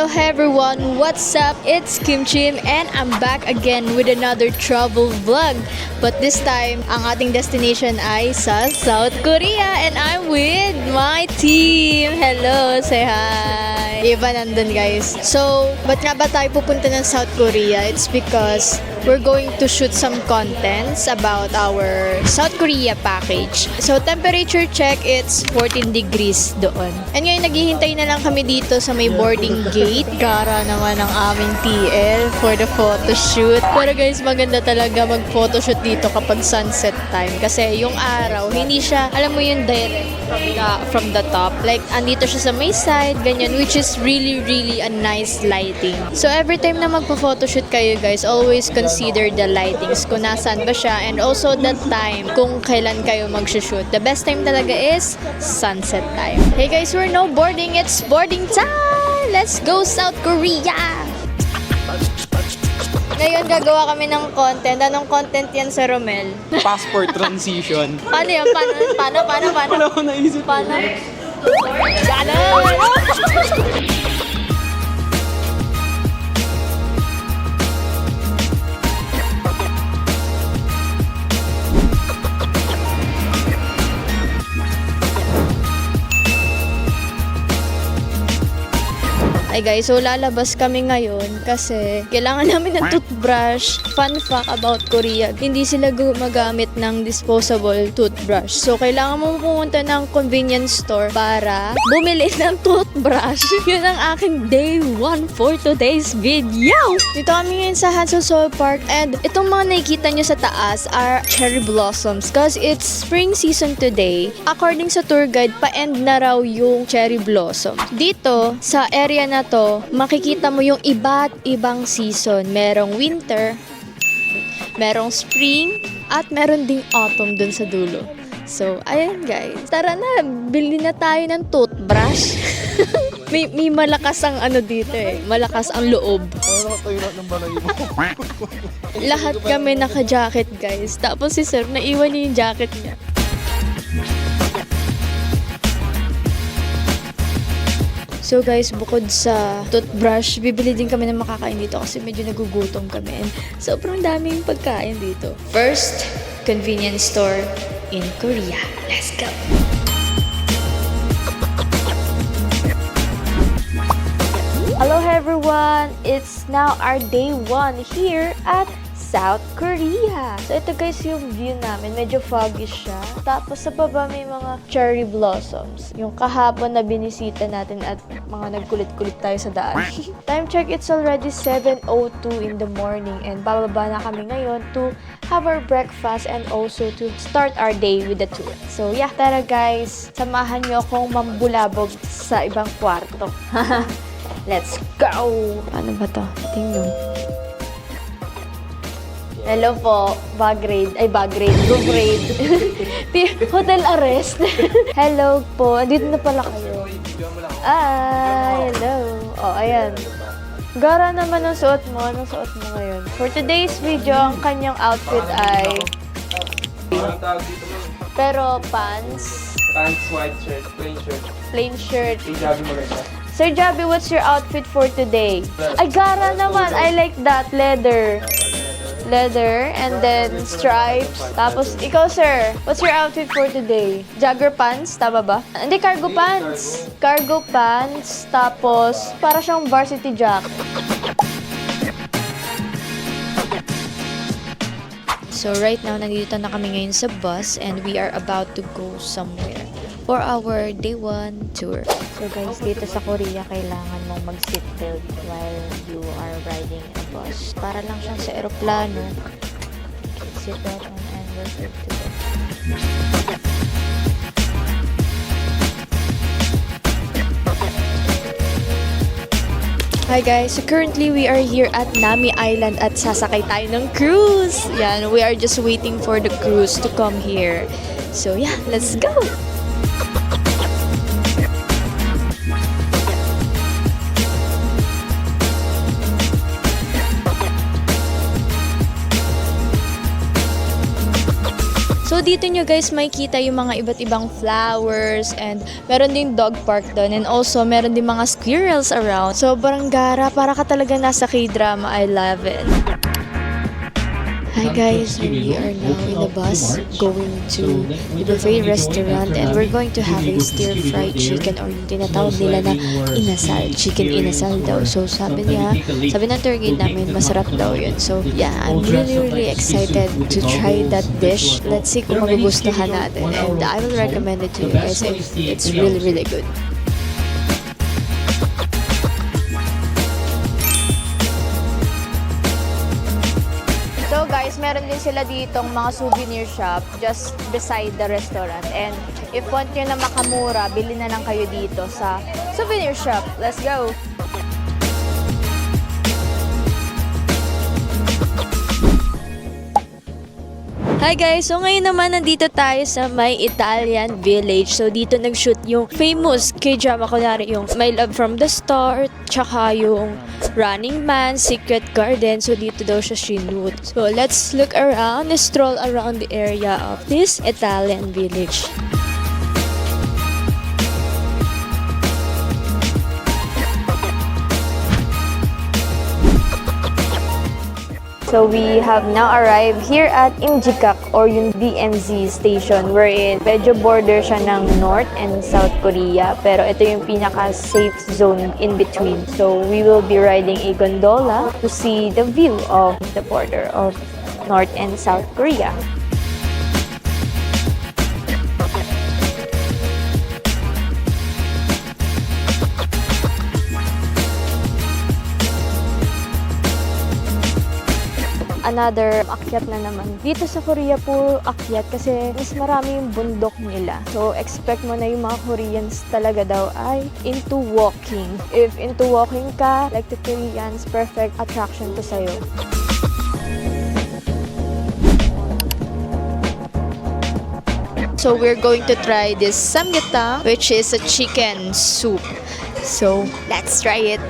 Hello everyone, what's up? It's Kim Chim and I'm back again with another travel vlog. But this time, ang ating destination ay sa South Korea and I'm with my team. Hello, say hi. Eva nandun guys. So, ba't nga ba tayo pupunta ng South Korea? It's because we're going to shoot some contents about our South Korea package. So, temperature check, it's 14 degrees doon. And ngayon, naghihintay na lang kami dito sa may boarding gate. Gara naman ang aming TL for the photo shoot. Pero guys, maganda talaga mag-photoshoot dito kapag sunset time. Kasi yung araw, hindi siya, alam mo yung direct from the top. Like, andito siya sa may side, ganyan, which is really a nice lighting. So, every time na magpo-photoshoot kayo guys, always consider the lightings, kung nasaan ba siya, and also the time, kung kailan kayo mag-shoot. The best time talaga is sunset time. Hey guys, we're now boarding. It's boarding time! Let's go South Korea! Ngayon, gagawa kami ng content. Anong content yan sa Romel? Passport transition. Paano yan? Paano? Wala ko naisip. Paano? Ganon! Ay guys, so lalabas kami ngayon kasi kailangan namin ng toothbrush. Fun fact about Korea, hindi sila gumagamit ng disposable toothbrush. So kailangan mo pumunta ng convenience store para bumili ng toothbrush. Yun ang aking day 1 for today's video. Dito kami ngayon sa Hansel Soul Park and itong mga nakikita nyo sa taas are cherry blossoms because it's spring season today. According sa tour guide, pa-end na raw yung cherry blossom. Dito, sa area na to, makikita mo yung iba't ibang season. Merong winter, merong spring, at meron ding autumn dun sa dulo. So, ayan guys. Tara na, bili na tayo ng toothbrush. may malakas ang ano dito eh. Malakas ang loob. Lahat kami naka-jacket guys. Tapos si sir, naiwan niya yung jacket niya. So guys, bukod sa toothbrush, bibili din kami ng makakain dito kasi medyo nagugutom kami. And sobrang daming pagkain dito. First, convenience store in Korea. Let's go! Hello everyone! It's now our day 1 here at South Korea. So ito guys yung view namin. Medyo foggy siya. Tapos sa baba may mga cherry blossoms. Yung kahapon na binisita natin at mga nagkulit-kulit tayo sa daan. Time check, it's already 7:02 in the morning and bababa na kami ngayon to have our breakfast and also to start our day with the tour. So yeah, tara guys, samahan nyo akong mambulabog sa ibang kwarto. Let's go! Ano ba to? Tingnan. Hello po, bag raid. Go grade. Hotel arrest. Hello po, dito na pala kayo. Ay, hello. Oh, ayan. Gara naman ang suot mo. Anong suot mo ngayon? For today's video, ang kanyang outfit ay... Pero pants. Pants, white shirt, plain shirt. Plain shirt. Hijabi maganda. Sir Javi, what's your outfit for today? Ay, gara naman. I like that. Leather, and then stripes. Tapos, ikaw sir, what's your outfit for today? Jogger pants, tama ba? Hindi, cargo pants. Cargo pants, tapos, para siyang varsity jacket. So, right now, nandito na kami ngayon sa bus and we are about to go somewhere for our day 1 tour. So guys, dito sa Korea, kailangan mong mag-seatbelt while you are riding a bus. Para lang siyang sa aeroplano. Seatbelt on and we're good to go. Hi guys, so currently we are here at Nami Island at sasakay tayo ng cruise. Yan, we are just waiting for the cruise to come here. So yeah, let's go! So So dito nyo guys makikita yung mga iba't ibang flowers and meron din dog park doon and also meron din mga squirrels around. Sobrang gara, para ka talaga nasa K-drama. I love it. Hi guys, we are now in the bus going to the buffet restaurant and we're going to have a stir-fried chicken or yung tinatawag nila na inasal, chicken inasal daw. So sabi ng tour guide namin, masarap daw yun. So yeah, I'm really excited to try that dish. Let's see kung magugustuhan natin and I will recommend it to you guys. It's really good. So guys, meron din sila ditong mga souvenir shop just beside the restaurant. And if want nyo na makamura, bili na lang kayo dito sa souvenir shop. Let's go! Hi guys! So ngayon naman nandito tayo sa may Italian Village. So dito nag-shoot yung famous K-drama, kunwari yung My Love from the Start, tsaka yung Running Man, Secret Garden. So dito daw siya sinut. So let's look around, stroll around the area of this Italian Village. So we have now arrived here at Imjikak or yung DMZ station wherein medyo border siya ng North and South Korea pero ito yung pinaka-safe zone in between. So we will be riding a gondola to see the view of the border of North and South Korea. Another akyat na naman. Dito sa Korea po akyat kasi mas marami yung bundok nila. So expect mo na yung mga Koreans talaga daw ay into walking. If into walking ka, like the Koreans, perfect attraction to sa'yo. So we're going to try this samgyetang, which is a chicken soup. So let's try it.